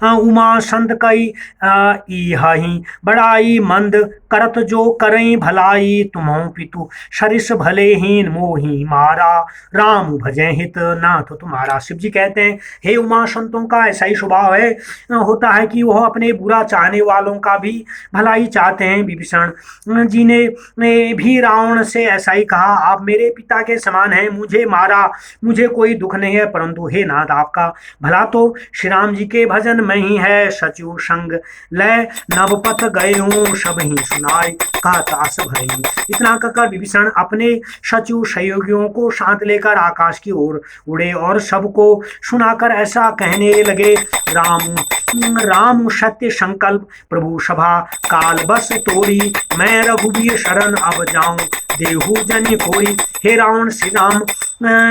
उमा संत कई इहाही बड़ाई मंद करत जो करई भलाई तुम्हु पितु सरिस भले हीन मोही मारा राम भजे हित नाथ तुम्हारा। शिव जी कहते हैं हे उमा, संतों का ऐसा ही स्वभाव है, होता है कि वह अपने बुरा चाहने वालों का भी भलाई चाहते हैं। विभीषण जी ने भी रावण से ऐसा ही कहा, आप मेरे पिता के समान हैं, मुझे मारा, मुझे कोई दुख नहीं है, परंतु हे नाथ आपका भला तो श्री राम जी के भजन में ही है। सचिव संग लय नवपथ गए हूँ सब ही सुनाए का तास भरे। इतना कहकर विभीषण अपने सचिव सहयोगियों को साथ लेकर आकाश की ओर उड़े और सबको सुनाकर ऐसा कहने लगे, राम राम सत्य संकल्प प्रभु सभा काल बस तोड़ी, मैं रघुवीर शरण अब जाऊं देहु जन कोई। हे रावण श्री राम,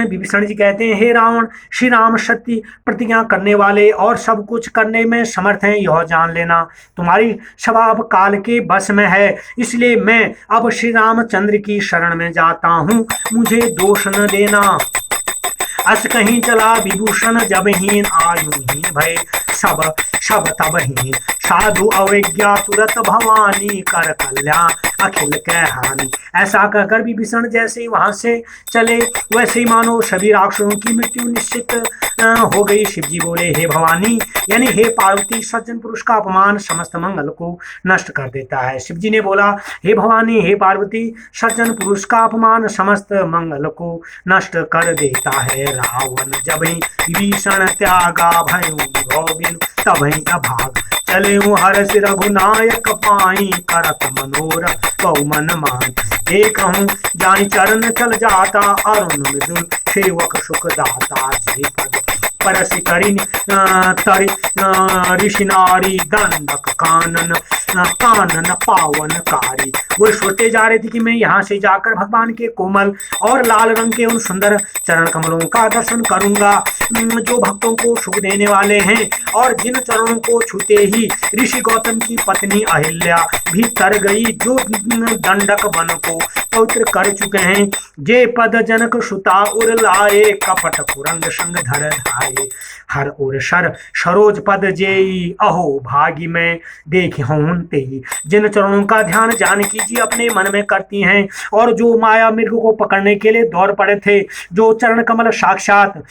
विभीषण जी कहते हैं हे रावण, श्री राम सत्य प्रतिज्ञा करने वाले और सब कुछ करने में समर्थ हैं, यह जान लेना। तुम्हारी सभा अब काल के बस में है, इसलिए मैं अब श्री रामचंद्र की शरण में जाता हूँ, मुझे दोष न देना। अस कहीं चला विभूषण जब हीन आयु हीन भय सब सब तब हीन, साधु अवज्ञा तुरत भवानी कर कल्याण अखिल कह हानि। ऐसा कहकर विभीषण जैसे ही वहां से चले वैसे ही मानो सभी राक्षसों की मृत्यु निश्चित हो गई। शिव जी बोले हे भवानी यानी हे पार्वती, सज्जन पुरुष का अपमान समस्त मंगल को नष्ट कर देता है। शिव जी ने बोला हे भवानी हे पार्वती, सज्जन पुरुष का अपमान समस्त मंगल को नष्ट कर देता है। रावण जब विभीषण त्यागा भयो गोविंद तबहि अभाग, चले हर्ष रघुनायक पाई करत मनोरथ बहु मन मान। एक हूँ जानी चरण चल जाता अरुण मृदुल सेवक सुख दाता, जे पद परस करिन तरि ऋषि नारी दंडक कानन कानन पावन कारी। वो सोचते जा रहे थे कि मैं यहाँ से जाकर भगवान के कोमल और लाल रंग के उन सुंदर चरण कमलों का दर्शन करूंगा जो भक्तों को सुख देने वाले हैं, और जिन चरणों को छूते ही ऋषि गौतम की पत्नी अहिल्या भी तर गई, जो दंडक वन को पवित्र कर चुके हैं। जे पद जनक सुता उर लाए, कपट कुरंग संग धर धाये, हर ओर सर सरोज पद जेई, अहो भागी में देखे हूं तेई। जिन चरणों का ध्यान जानकी जी अपने मन में करती हैं और जो माया मृग को पकड़ने के लिए दौड़ पड़े थे, जो चरण कमल साक्षात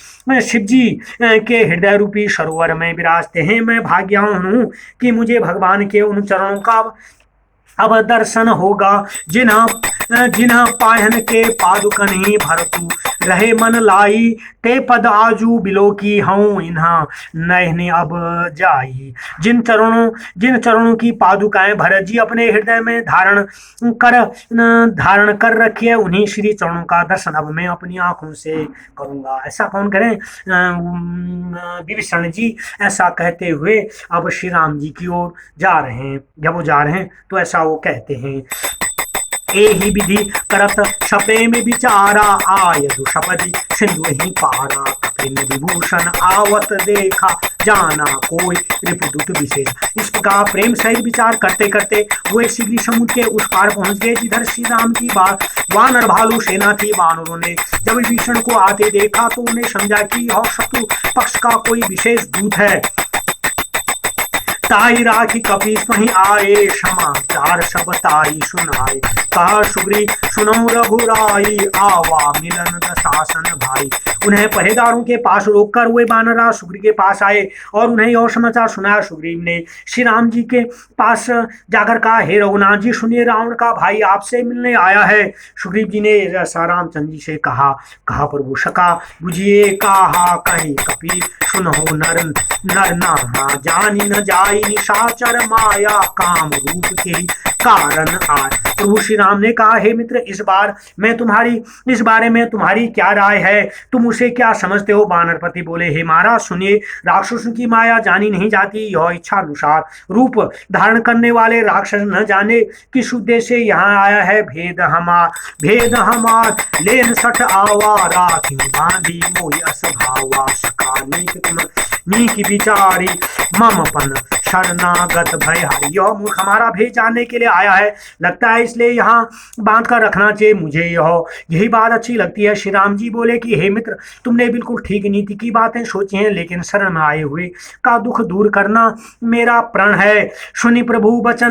शिव जी के हृदय रूपी सरोवर में विराजते हैं, मैं भाग्यवान हूं कि मुझे भगवान के उन चरणों का अब दर्शन होगा। जिन्ह पायन के पादुकन ही भरतु रहे मन लाई, ते पद आजू बिलो की हूँ इन्हा नयने अब जाई। जिन चरणों की पादुकाएं भरत जी अपने हृदय में धारण कर रखी है, उन्हीं श्री चरणों का दर्शन अब मैं अपनी आंखों से करूंगा। ऐसा कौन करे? विभीषण जी ऐसा कहते हुए अब श्री राम जी की ओर जा रहे हैं। जब वो जा रहे हैं तो ऐसा वो कहते हैं, एहि विधि करत सप्रेम विचारा, आय दुषपति सिंधु ही पारा। कपिन विभूषण आवत देखा, जाना कोई रिपुदूत विशेष। इस प्रकार प्रेम सहित विचार करते करते वो शीघ्र समुद्र के उस पार पहुंच गए जिधर श्री राम की वानर भालू सेना थी। वानरों ने जब विभीषण को आते देखा तो उन्हें समझा कि यह शत्रु पक्ष का कोई विशेष दूत है। ताई राखी कपीस वहीं आए, समाचार सब ताई सुनाए। कहा सुग्री सुनो रघुराई, आवा मिलन दशासन भाई। उन्हें पहरेदारों के पास रोककर वे वानरराज सुग्री के पास आए और उन्हें और समाचार सुनाया। सुग्रीव ने श्री राम जी के पास जाकर कहा, हे रघुनाथ जी सुनिए, रावण का भाई आपसे मिलने आया है। सुग्रीव जी ने ऐसा रामचंद्र जी से कहा प्रभु सका बुझिए कहा कहीं कपी सुनो नर नर नाना जानी न जाई, निशाचर माया काम रूप के कारण आए। प्रभु श्री राम ने कहा, हे मित्र, इस बारे में तुम्हारी क्या राय है? तुम उसे क्या समझते हो? वानरपति बोले, हे महाराज सुनिए, राक्षसों की माया जानी नहीं जाती। यह इच्छा अनुसार रूप धारण करने वाले राक्षस न जाने किस उद्देश्य से यहाँ आया है। भेद हमार लेन सठ आवा, राखी बांधी मोहि असभावा। सका नीक विचारी मम पन शरणागत भय। यह मूर्ख हमारा भेद जानने के लिए आया है। लगता है इसलिए यहाँ बांध कर रखना चाहिए मुझे। यही बात अच्छी लगती है। श्री राम जी बोले कि हे मित्र, तुमने बिल्कुल ठीक नीति की बातें सोची हैं, लेकिन शरण में आए हुए का दुख दूर करना मेरा प्रण है। सुनि प्रभु वचन